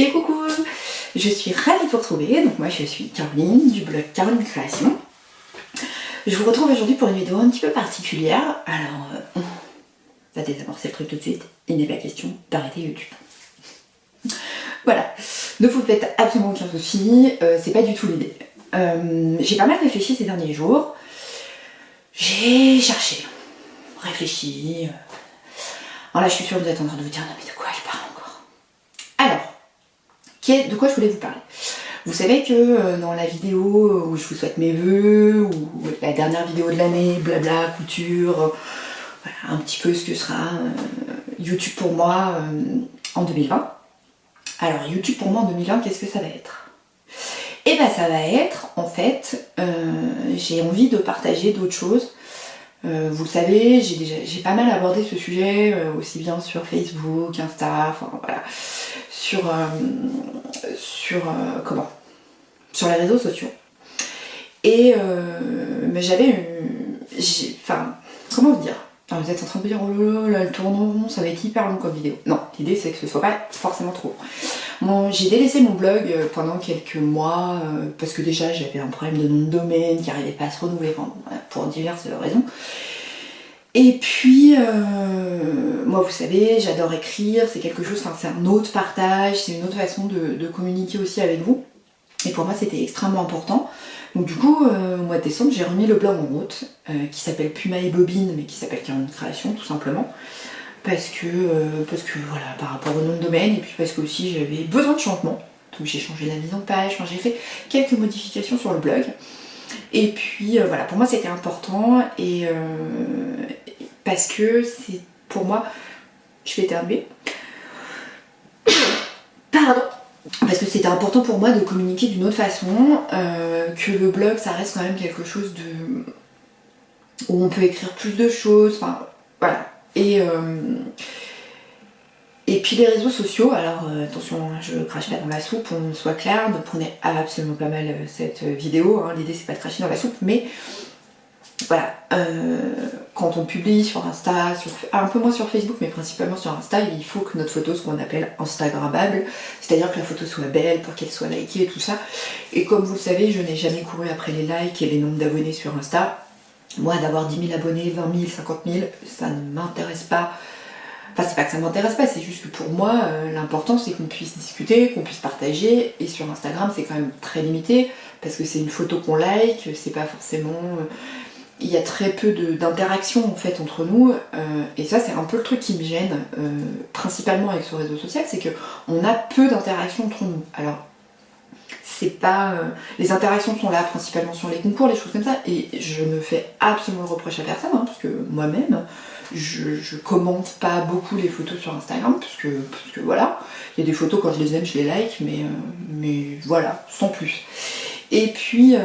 Et coucou, je suis ravie de vous retrouver. Donc moi je suis Caroline du blog Caroline Création. Je vous retrouve aujourd'hui pour une vidéo un petit peu particulière. Alors, on va désamorcer le truc tout de suite. Il n'est pas question d'arrêter YouTube. Voilà, ne vous faites absolument aucun souci, c'est pas du tout l'idée. J'ai pas mal réfléchi ces derniers jours. J'ai cherché, réfléchi. Alors là je suis sûre que vous êtes en train de vous dire non mais de quoi je parle encore. Alors, de quoi je voulais vous parler. Vous savez que dans la vidéo où je vous souhaite mes vœux, ou la dernière vidéo de l'année, blabla, couture, voilà, un petit peu ce que sera YouTube pour moi en 2020. Alors YouTube pour moi en 2020, qu'est-ce que ça va être? Et ben ça va être, en fait, j'ai envie de partager d'autres choses. Vous le savez, j'ai pas mal abordé ce sujet, aussi bien sur Facebook, Insta, enfin voilà, sur les réseaux sociaux. Et mais comment vous dire? Alors vous êtes en train de me dire oh là là, elle tourne en rond, ça va être hyper long comme vidéo. Non, l'idée c'est que ce soit pas forcément trop long. J'ai délaissé mon blog pendant quelques mois parce que déjà j'avais un problème de nom de domaine qui n'arrivait pas à se renouveler, pour diverses raisons. Et puis, moi vous savez, j'adore écrire, c'est quelque chose, c'est un autre partage, c'est une autre façon de communiquer aussi avec vous. Et pour moi c'était extrêmement important. Donc du coup, au mois de décembre, j'ai remis le blog en route, qui s'appelle Puma et Bobine, mais qui s'appelle Caroline Création tout simplement. Parce que voilà, par rapport au nom de domaine, et puis parce que aussi j'avais besoin de changement. Donc j'ai changé la mise en page, j'ai fait quelques modifications sur le blog. Et puis voilà, pour moi c'était important, et parce que c'est pour moi, je vais éternuer. Pardon. Parce que c'était important pour moi de communiquer d'une autre façon, que le blog ça reste quand même quelque chose où on peut écrire plus de choses, enfin voilà. Et puis les réseaux sociaux, alors attention, je crache pas dans la soupe, on soit clair, ne prenez absolument pas mal cette vidéo, hein, l'idée c'est pas de cracher dans la soupe, mais voilà, quand on publie sur Insta, un peu moins sur Facebook, mais principalement sur Insta, il faut que notre photo soit ce qu'on appelle instagrammable, c'est-à-dire que la photo soit belle pour qu'elle soit likée et tout ça. Et comme vous le savez, je n'ai jamais couru après les likes et les nombres d'abonnés sur Insta. Moi, d'avoir 10 000 abonnés, 20 000, 50 000, ça ne m'intéresse pas. Enfin, c'est pas que ça m'intéresse pas, c'est juste que pour moi, l'important c'est qu'on puisse discuter, qu'on puisse partager, et sur Instagram c'est quand même très limité, parce que c'est une photo qu'on like, c'est pas forcément... il y a très peu d'interaction en fait entre nous, et ça c'est un peu le truc qui me gêne, principalement avec ce réseau social, c'est qu'on a peu d'interactions entre nous. Alors, c'est pas... les interactions sont là principalement sur les concours, les choses comme ça, et je ne fais absolument le reproche à personne, hein, parce que moi-même, je commente pas beaucoup les photos sur Instagram, parce que voilà, il y a des photos quand je les aime, je les like, mais voilà, sans plus. Et puis,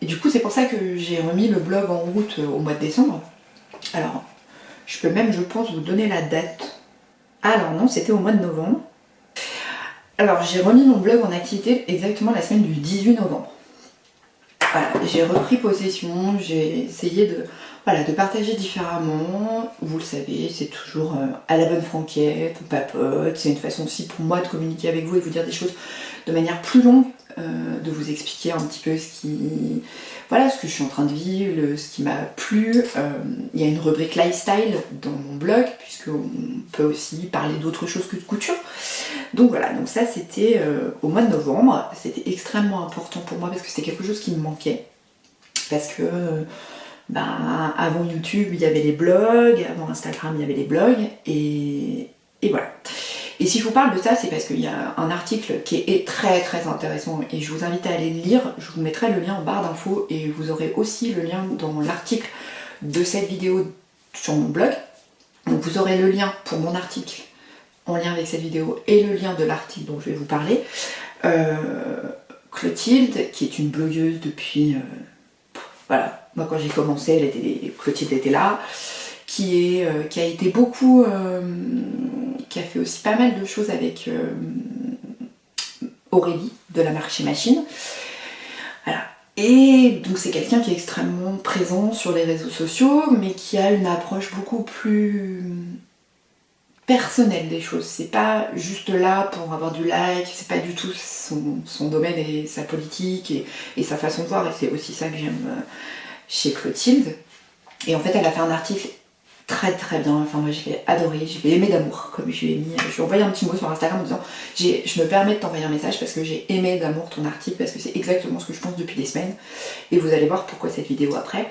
et du coup c'est pour ça que j'ai remis le blog en route au mois de décembre. Alors, je peux même, je pense, vous donner la date. Alors non, c'était au mois de novembre. Alors j'ai remis mon blog en activité exactement la semaine du 18 novembre. Voilà, j'ai repris possession, j'ai essayé de partager différemment. Vous le savez, c'est toujours à la bonne franquette, on papote. C'est une façon aussi pour moi de communiquer avec vous et vous dire des choses de manière plus longue, de vous expliquer un petit peu ce que je suis en train de vivre, ce qui m'a plu. Il y a une rubrique lifestyle dans mon blog, puisqu'on peut aussi parler d'autres choses que de couture. Donc voilà, donc ça c'était au mois de novembre. C'était extrêmement important pour moi parce que c'était quelque chose qui me manquait. Parce que avant YouTube il y avait les blogs, avant Instagram il y avait les blogs, et voilà. Et si je vous parle de ça, c'est parce qu'il y a un article qui est très très intéressant et je vous invite à aller le lire. Je vous mettrai le lien en barre d'infos et vous aurez aussi le lien dans l'article de cette vidéo sur mon blog. Donc vous aurez le lien pour mon article en lien avec cette vidéo et le lien de l'article dont je vais vous parler. Clotilde, qui est une blogueuse depuis... voilà, moi quand j'ai commencé, Clotilde était là, qui a été beaucoup... qui a fait aussi pas mal de choses avec Aurélie de la marque Chez Machine. Voilà. Et donc c'est quelqu'un qui est extrêmement présent sur les réseaux sociaux, mais qui a une approche beaucoup plus personnel des choses, c'est pas juste là pour avoir du like, c'est pas du tout son domaine et sa politique et sa façon de voir, et c'est aussi ça que j'aime chez Clotilde. Et en fait elle a fait un article très très bien, enfin moi je l'ai adoré, je l'ai aimé d'amour, comme je lui ai mis, je lui ai envoyé un petit mot sur Instagram en disant je me permets de t'envoyer un message parce que j'ai aimé d'amour ton article, parce que c'est exactement ce que je pense depuis des semaines, et vous allez voir pourquoi cette vidéo après.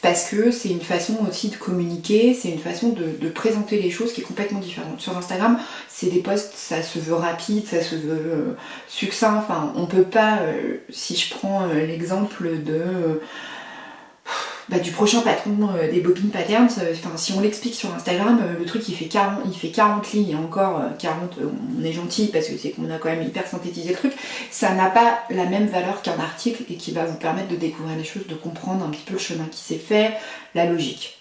Parce que c'est une façon aussi de communiquer, c'est une façon de présenter les choses qui est complètement différente. Sur Instagram, c'est des posts, ça se veut rapide, ça se veut succinct, enfin on peut pas, si je prends l'exemple du prochain patron des Bobines Patterns, si on l'explique sur Instagram, le truc il fait 40 lignes, et encore 40, on est gentil parce que c'est qu'on a quand même hyper synthétisé le truc, ça n'a pas la même valeur qu'un article et qui va vous permettre de découvrir les choses, de comprendre un petit peu le chemin qui s'est fait, la logique.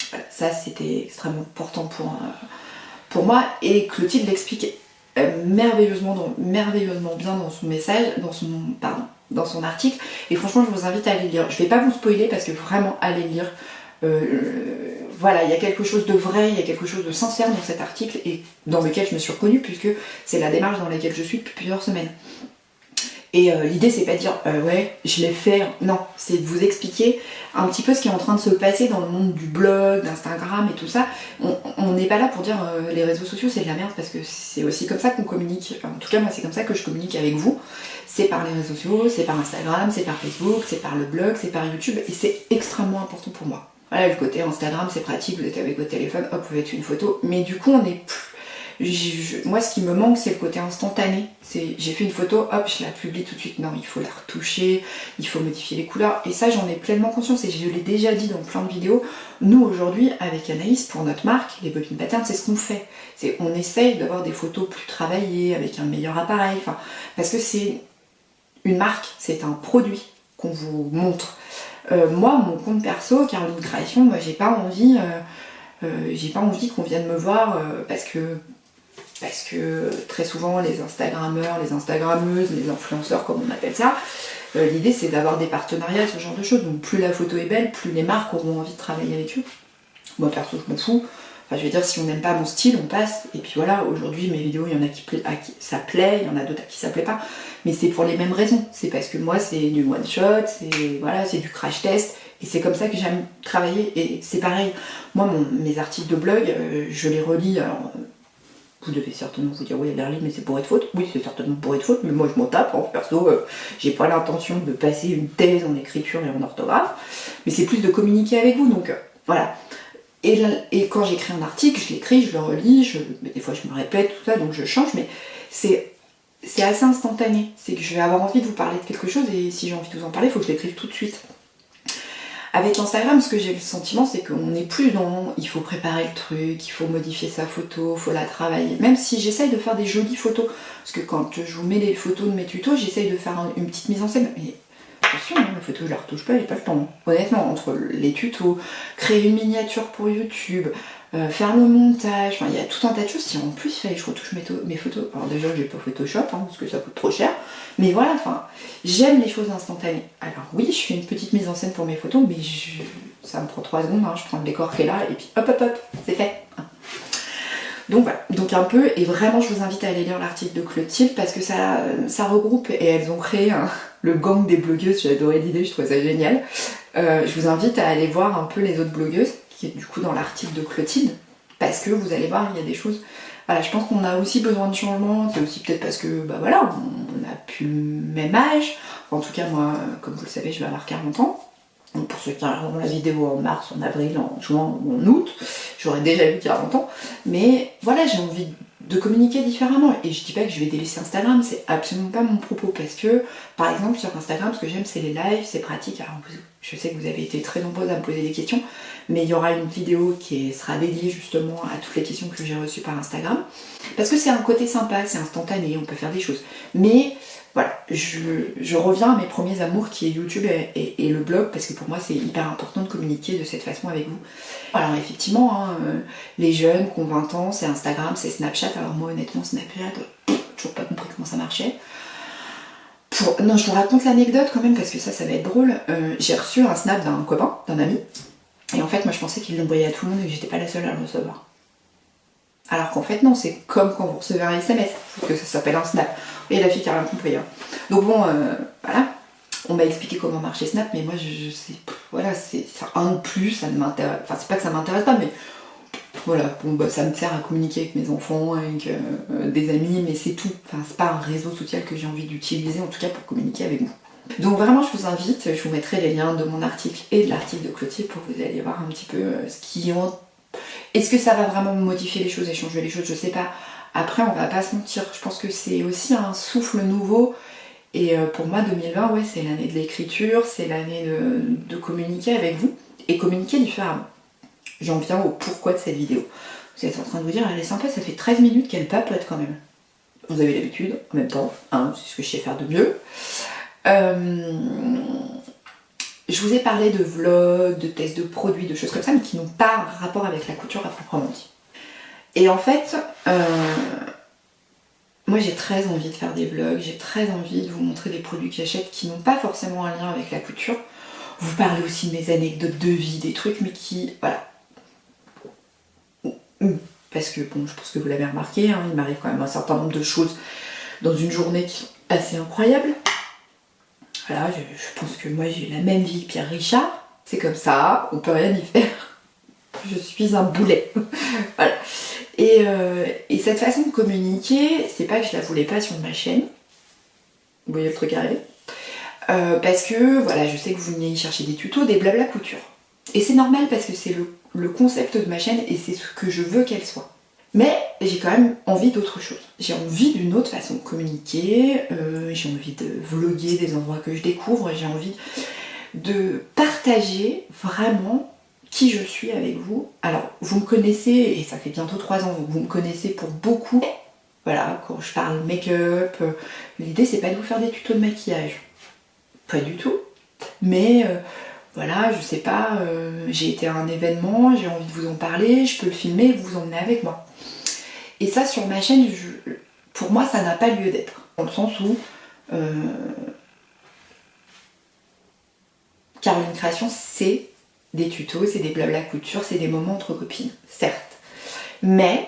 Voilà, ça c'était extrêmement important pour moi, et Clotilde l'explique merveilleusement bien dans son message, dans son article, et franchement je vous invite à aller le lire. Je vais pas vous spoiler parce que vraiment allez le lire. Voilà, il y a quelque chose de vrai, il y a quelque chose de sincère dans cet article et dans lequel je me suis reconnue puisque c'est la démarche dans laquelle je suis depuis plusieurs semaines. Et l'idée c'est pas de dire ouais je l'ai fait, non, c'est de vous expliquer un petit peu ce qui est en train de se passer dans le monde du blog, d'Instagram et tout ça. On n'est pas là pour dire les réseaux sociaux c'est de la merde, parce que c'est aussi comme ça qu'on communique, enfin, en tout cas moi c'est comme ça que je communique avec vous, c'est par les réseaux sociaux, c'est par Instagram, c'est par Facebook, c'est par le blog, c'est par YouTube, et c'est extrêmement important pour moi. Voilà, le côté Instagram c'est pratique, vous êtes avec votre téléphone, hop vous faites une photo, mais du coup on est plus... moi ce qui me manque c'est le côté instantané, j'ai fait une photo, hop je la publie tout de suite, non il faut la retoucher, il faut modifier les couleurs, et ça j'en ai pleinement conscience et je l'ai déjà dit dans plein de vidéos. Nous aujourd'hui avec Anaïs pour notre marque, les Bobines Patterns, c'est ce qu'on fait, on essaye d'avoir des photos plus travaillées avec un meilleur appareil, parce que c'est une marque, c'est un produit qu'on vous montre. Moi mon compte perso, Caroline Création, moi j'ai pas envie qu'on vienne me voir parce que très souvent les Instagrammeurs, les Instagrammeuses, les influenceurs comme on appelle ça, l'idée c'est d'avoir des partenariats, ce genre de choses. Donc plus la photo est belle, plus les marques auront envie de travailler avec eux. Moi perso je m'en fous. Enfin, je veux dire, si on n'aime pas mon style, on passe. Et puis voilà, aujourd'hui mes vidéos, il y en a à qui ça plaît, il y en a d'autres à qui ça plaît pas. Mais c'est pour les mêmes raisons. C'est parce que moi c'est du one shot, c'est du crash test. Et c'est comme ça que j'aime travailler. Et c'est pareil, moi mes articles de blog, je les relis. Alors, vous devez certainement vous dire oui Berline mais c'est pour être faute. Oui c'est certainement pour être faute, mais moi je m'en tape, hein. Perso j'ai pas l'intention de passer une thèse en écriture et en orthographe, mais c'est plus de communiquer avec vous, donc voilà. Et quand j'écris un article, je l'écris, je le relis, des fois je me répète, tout ça, donc je change, mais c'est assez instantané, c'est que je vais avoir envie de vous parler de quelque chose, et si j'ai envie de vous en parler, il faut que je l'écrive tout de suite. Avec Instagram, ce que j'ai le sentiment, c'est qu'on n'est plus dans il faut préparer le truc, il faut modifier sa photo, il faut la travailler. Même si j'essaye de faire des jolies photos, parce que quand je vous mets les photos de mes tutos, j'essaye de faire une petite mise en scène. Mais attention, mes photos je la retouche pas, j'ai pas le temps. Honnêtement, entre les tutos, créer une miniature pour YouTube, faire le montage, enfin il y a tout un tas de choses. Si en plus il fallait que je retouche mes photos, alors déjà j'ai pas Photoshop parce que ça coûte trop cher, mais voilà, j'aime les choses instantanées. Alors oui, je fais une petite mise en scène pour mes photos, mais ça me prend 3 secondes, je prends le décor qui est là et puis hop, c'est fait. Donc voilà, donc un peu, et vraiment je vous invite à aller lire l'article de Clotilde parce que ça regroupe, et elles ont créé le gang des blogueuses, j'ai adoré l'idée, je trouvais ça génial. Je vous invite à aller voir un peu les autres blogueuses, qui est du coup dans l'article de Clotilde, parce que vous allez voir, il y a des choses... Voilà, je pense qu'on a aussi besoin de changement, c'est aussi peut-être parce que, voilà, on n'a plus le même âge. En tout cas, moi, comme vous le savez, je vais avoir 40 ans. Donc pour ceux qui auront la vidéo en mars, en avril, en juin ou en août, j'aurais déjà eu 40 ans. Mais voilà, j'ai envie de communiquer différemment. Et je dis pas que je vais délaisser Instagram, c'est absolument pas mon propos. Parce que, par exemple, sur Instagram, ce que j'aime, c'est les lives, c'est pratique. Alors, je sais que vous avez été très nombreuses à me poser des questions, mais il y aura une vidéo qui sera dédiée justement à toutes les questions que j'ai reçues par Instagram. Parce que c'est un côté sympa, c'est instantané, on peut faire des choses. Mais voilà, je reviens à mes premiers amours qui est YouTube et le blog, parce que pour moi c'est hyper important de communiquer de cette façon avec vous. Alors effectivement, les jeunes qui ont 20 ans, c'est Instagram, c'est Snapchat. Alors moi honnêtement Snapchat, toujours pas compris comment ça marchait. Non, je vous raconte l'anecdote quand même parce que ça va être drôle. J'ai reçu un snap d'un copain, d'un ami, et en fait moi je pensais qu'il l'envoyait à tout le monde et que j'étais pas la seule à le recevoir. Alors qu'en fait non, c'est comme quand vous recevez un SMS, sauf que ça s'appelle un Snap. Et la fille qui a rien compris. Hein. Donc bon, voilà, on m'a expliqué comment marchait Snap, mais moi je sais, voilà, c'est un de plus, ça ne m'intéresse, enfin c'est pas que ça m'intéresse pas, mais voilà, bon bah ça me sert à communiquer avec mes enfants, avec des amis, mais c'est tout. Enfin c'est pas un réseau social que j'ai envie d'utiliser, en tout cas pour communiquer avec vous. Donc vraiment je vous invite, je vous mettrai les liens de mon article et de l'article de Clotilde pour que vous alliez voir un petit peu ce qui en... Est-ce que ça va vraiment modifier les choses et changer les choses? Je sais pas. Après on va pas se mentir, je pense que c'est aussi un souffle nouveau. Et pour moi 2020, ouais, c'est l'année de l'écriture, c'est l'année de communiquer avec vous et communiquer différemment. J'en viens au pourquoi de cette vidéo. Vous êtes en train de vous dire, elle est sympa, ça fait 13 minutes qu'elle papote quand même. Vous avez l'habitude, en même temps, hein, c'est ce que je sais faire de mieux. Je vous ai parlé de vlogs, de tests de produits, de choses comme ça, mais qui n'ont pas rapport avec la couture à proprement dit. Et en fait, moi j'ai très envie de faire des vlogs, j'ai très envie de vous montrer des produits que j'achète qui n'ont pas forcément un lien avec la couture. Vous parlez aussi de mes anecdotes de vie, des trucs, mais qui, voilà. Parce que bon, je pense que vous l'avez remarqué, hein, il m'arrive quand même un certain nombre de choses dans une journée qui sont assez incroyables. Voilà, je pense que moi j'ai la même vie que Pierre Richard. C'est comme ça, on peut rien y faire. Je suis un boulet. Voilà. Et cette façon de communiquer, c'est pas que je la voulais pas sur ma chaîne. Vous voyez le truc arriver. Parce que voilà, je sais que vous venez y chercher des tutos, des blabla couture. Et c'est normal parce que c'est le concept de ma chaîne et c'est ce que je veux qu'elle soit. Mais j'ai quand même envie d'autre chose. J'ai envie d'une autre façon de communiquer, j'ai envie de vlogger des endroits que je découvre, j'ai envie de partager vraiment qui je suis avec vous. Alors, vous me connaissez, et ça fait bientôt 3 ans, donc vous me connaissez pour beaucoup. Voilà, quand je parle make-up, l'idée c'est pas de vous faire des tutos de maquillage. Pas du tout. Mais voilà, je sais pas, j'ai été à un événement, j'ai envie de vous en parler, je peux le filmer et vous emmener avec moi. Et ça, sur ma chaîne, pour moi, ça n'a pas lieu d'être. Dans le sens où Caroline Création, c'est des tutos, c'est des blabla couture, c'est des moments entre copines, certes. Mais,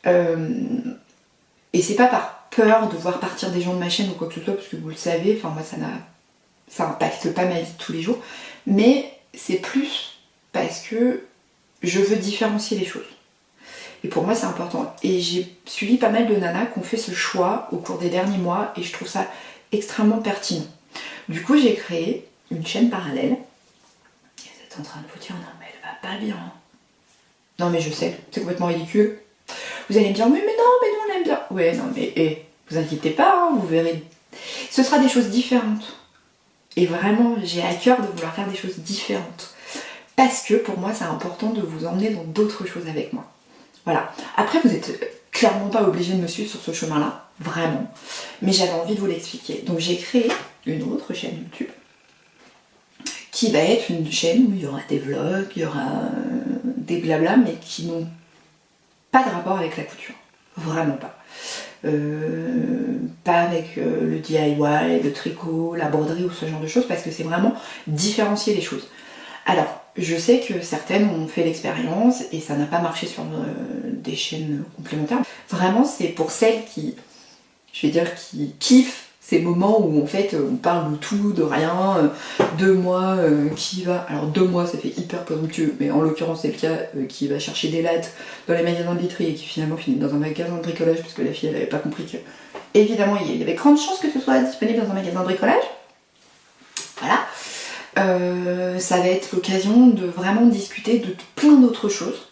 et c'est pas par peur de voir partir des gens de ma chaîne ou quoi que ce soit, parce que vous le savez, enfin moi ça impacte pas ma vie de tous les jours, mais c'est plus parce que je veux différencier les choses. Et pour moi c'est important. Et j'ai suivi pas mal de nanas qui ont fait ce choix au cours des derniers mois et je trouve ça extrêmement pertinent. Du coup j'ai créé une chaîne parallèle. Et vous êtes en train de vous dire non mais elle va pas bien. Non mais je sais, c'est complètement ridicule. Vous allez me dire mais non mais nous on aime bien. Ouais non mais vous inquiétez pas, hein, vous verrez. Ce sera des choses différentes. Et vraiment j'ai à cœur de vouloir faire des choses différentes. Parce que pour moi c'est important de vous emmener dans d'autres choses avec moi. Voilà. Après, vous êtes clairement pas obligé de me suivre sur ce chemin-là, vraiment. Mais j'avais envie de vous l'expliquer. Donc j'ai créé une autre chaîne YouTube qui va être une chaîne où il y aura des vlogs, il y aura des blabla, mais qui n'ont pas de rapport avec la couture. Vraiment pas. Pas avec le DIY, le tricot, la broderie ou ce genre de choses, parce que c'est vraiment différencier les choses. Alors, je sais que certaines ont fait l'expérience et ça n'a pas marché sur des chaînes complémentaires. Vraiment, c'est pour celles qui, je vais dire, qui kiffent ces moments où en fait on parle de tout, de rien, de moi qui va... Alors 2 mois ça fait hyper présomptueux, mais en l'occurrence c'est le cas, qui va chercher des lattes dans les magasins de literie et qui finalement finit dans un magasin de bricolage parce que la fille elle avait pas compris que... Évidemment il y avait grande chance que ce soit disponible dans un magasin de bricolage. Voilà. Ça va être l'occasion de vraiment discuter de plein d'autres choses.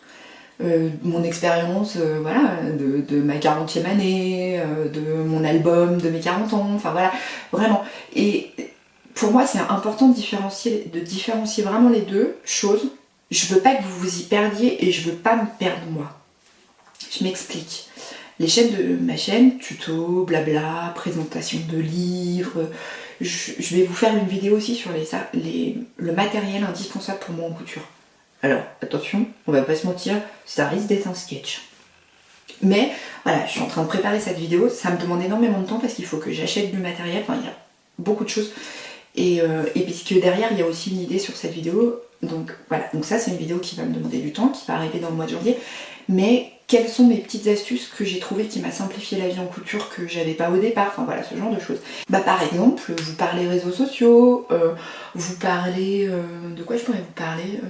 Mon expérience voilà, de ma 40e année, de mon album de mes 40 ans, enfin voilà, vraiment. Et pour moi c'est important de différencier vraiment les deux choses. Je veux pas que vous vous y perdiez et je veux pas me perdre moi. Je m'explique. Les chaînes de ma chaîne, tuto, blabla, présentation de livres, je vais vous faire une vidéo aussi sur le matériel indispensable pour moi en couture. Alors, attention, on va pas se mentir, ça risque d'être un sketch. Mais, voilà, je suis en train de préparer cette vidéo, ça me demande énormément de temps parce qu'il faut que j'achète du matériel, enfin il y a beaucoup de choses. Et puisque derrière, il y a aussi une idée sur cette vidéo, Donc voilà, donc ça c'est une vidéo qui va me demander du temps, qui va arriver dans le mois de janvier. Mais quelles sont mes petites astuces que j'ai trouvées qui m'a simplifié la vie en couture que j'avais pas au départ, enfin voilà, ce genre de choses. Bah par exemple, vous parlez réseaux sociaux, vous parlez... de quoi je pourrais vous parler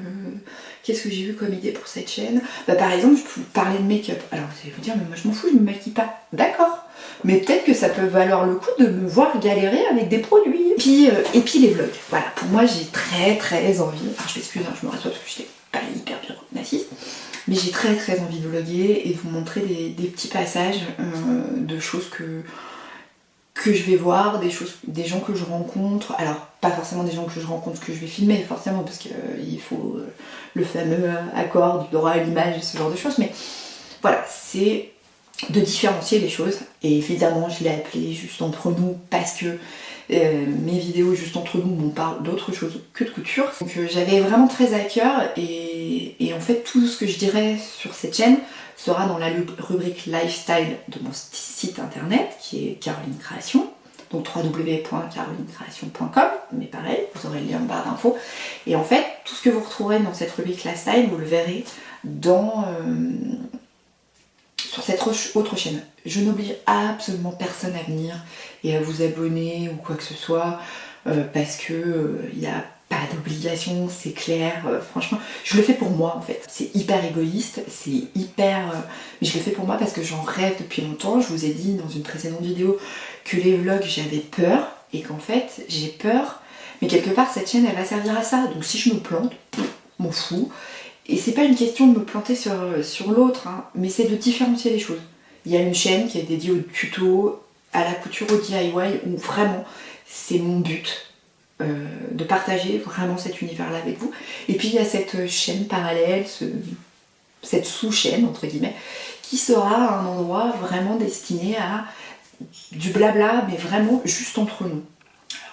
Qu'est-ce que j'ai vu comme idée pour cette chaîne? Bah par exemple, je peux vous parler de make-up. Alors vous allez vous dire, mais moi je m'en fous, je me maquille pas. D'accord. Mais peut-être que ça peut valoir le coup de me voir galérer avec des produits. Et puis les vlogs. Voilà, pour moi j'ai très envie. Alors je m'excuse, hein, je me rassois parce que j'étais pas hyper bien assise. Mais j'ai très envie de vlogger et de vous montrer des petits passages de choses que je vais voir, des gens que je rencontre. Alors pas forcément des gens que je rencontre que je vais filmer forcément parce qu'il faut le fameux accord du droit à l'image et ce genre de choses. Mais voilà, c'est de différencier les choses. Et évidemment je l'ai appelé juste entre nous parce que mes vidéos juste entre nous m'on parle d'autre chose que de couture. Donc j'avais vraiment très à cœur et en fait tout ce que je dirais sur cette chaîne sera dans la rubrique lifestyle de mon site internet qui est Caroline Création, donc www.carolinecreation.com, mais pareil, vous aurez le lien en barre d'infos. Et en fait, tout ce que vous retrouverez dans cette rubrique lifestyle, vous le verrez sur cette autre chaîne. Je n'oblige absolument personne à venir et à vous abonner ou quoi que ce soit parce que il n'y a pas d'obligation, c'est clair. Franchement, je le fais pour moi en fait. C'est hyper égoïste, c'est hyper... mais je le fais pour moi parce que j'en rêve depuis longtemps. Je vous ai dit dans une précédente vidéo que les vlogs j'avais peur et qu'en fait j'ai peur. Mais quelque part cette chaîne elle va servir à ça. Donc si je me plante, m'en fous. Et c'est pas une question de me planter sur l'autre, hein, mais c'est de différencier les choses. Il y a une chaîne qui est dédiée au tuto, à la couture, au DIY, où vraiment c'est mon but de partager vraiment cet univers-là avec vous. Et puis il y a cette chaîne parallèle, cette sous-chaîne entre guillemets, qui sera un endroit vraiment destiné à du blabla, mais vraiment juste entre nous.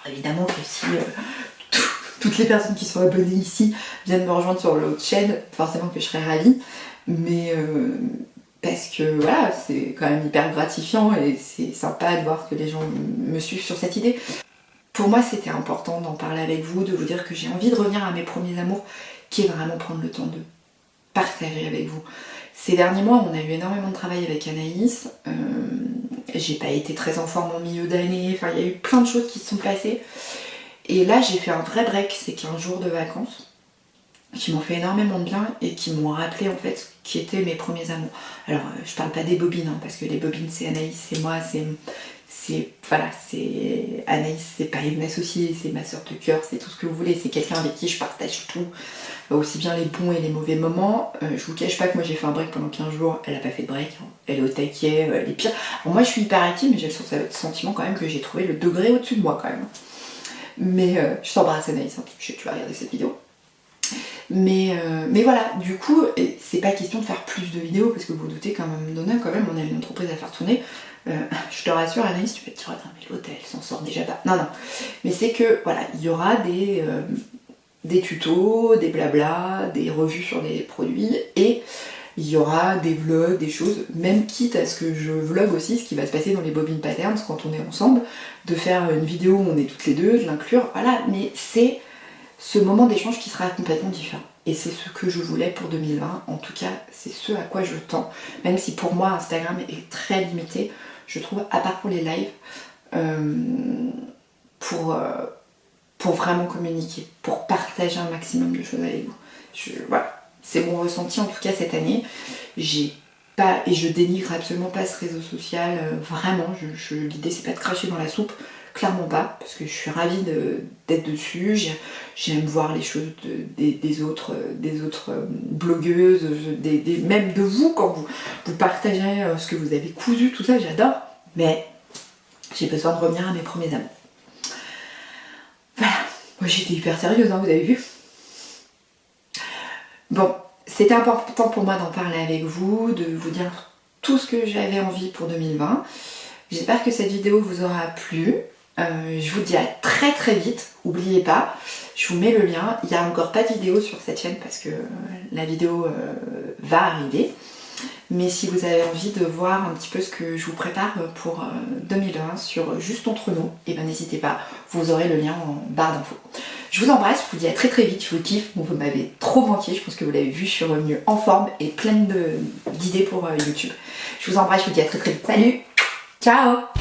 Alors évidemment que si toutes les personnes qui sont abonnées ici viennent me rejoindre sur l'autre chaîne, forcément que je serais ravie, mais parce que voilà, c'est quand même hyper gratifiant et c'est sympa de voir que les gens me suivent sur cette idée. Pour moi c'était important d'en parler avec vous, de vous dire que j'ai envie de revenir à mes premiers amours, qui est vraiment prendre le temps de partager avec vous. Ces derniers mois on a eu énormément de travail avec Anaïs, j'ai pas été très en forme en milieu d'année, enfin il y a eu plein de choses qui se sont passées. Et là j'ai fait un vrai break, c'est 15 jours de vacances qui m'ont fait énormément de bien et qui m'ont rappelé en fait qui étaient mes premiers amours. Alors je parle pas des bobines hein, parce que les bobines c'est Anaïs, c'est moi, voilà, c'est Anaïs, c'est pas une associée, c'est ma sœur de cœur, c'est tout ce que vous voulez, c'est quelqu'un avec qui je partage tout, aussi bien les bons et les mauvais moments. Je vous cache pas que moi j'ai fait un break pendant 15 jours, elle a pas fait de break, hein. Elle est au taquet, elle est pire. Alors moi je suis hyper active mais j'ai le sentiment quand même que j'ai trouvé le degré au-dessus de moi quand même. Mais je t'embrasse Anaïs, hein, tu vas regarder cette vidéo. Mais voilà, du coup, c'est pas question de faire plus de vidéos parce que vous vous doutez qu'à un moment donné, quand même, on a une entreprise à faire tourner. Je te rassure, Anaïs, tu vas te dire, attends, mais l'hôtel s'en sort déjà pas. Non, non. Mais c'est que, voilà, il y aura des tutos, des blabla, des revues sur des produits et il y aura des vlogs, des choses, même quitte à ce que je vlog aussi ce qui va se passer dans les bobines patterns quand on est ensemble, de faire une vidéo où on est toutes les deux, de l'inclure, voilà, mais c'est ce moment d'échange qui sera complètement différent. Et c'est ce que je voulais pour 2020, en tout cas c'est ce à quoi je tends, même si pour moi Instagram est très limité, je trouve, à part pour les lives, pour vraiment communiquer, pour partager un maximum de choses avec vous. Voilà. C'est mon ressenti en tout cas cette année. J'ai pas, et je dénigre absolument pas ce réseau social, vraiment, l'idée c'est pas de cracher dans la soupe, clairement pas, parce que je suis ravie d'être dessus, j'aime voir les choses des autres blogueuses, même de vous quand vous partagez ce que vous avez cousu, tout ça, j'adore, mais j'ai besoin de revenir à mes premiers amours. Voilà, moi j'étais hyper sérieuse, hein, vous avez vu. Bon, c'était important pour moi d'en parler avec vous, de vous dire tout ce que j'avais envie pour 2020. J'espère que cette vidéo vous aura plu. Je vous dis à très vite, n'oubliez pas, je vous mets le lien. Il n'y a encore pas de vidéo sur cette chaîne parce que la vidéo va arriver. Mais si vous avez envie de voir un petit peu ce que je vous prépare pour 2020 sur Juste Entre Nous, et ben n'hésitez pas, vous aurez le lien en barre d'infos. Je vous embrasse, je vous dis à très très vite, je vous kiffe. Bon, vous m'avez trop manqué, je pense que vous l'avez vu, je suis revenue en forme et pleine d'idées pour YouTube. Je vous embrasse, je vous dis à très très vite. Salut, ciao.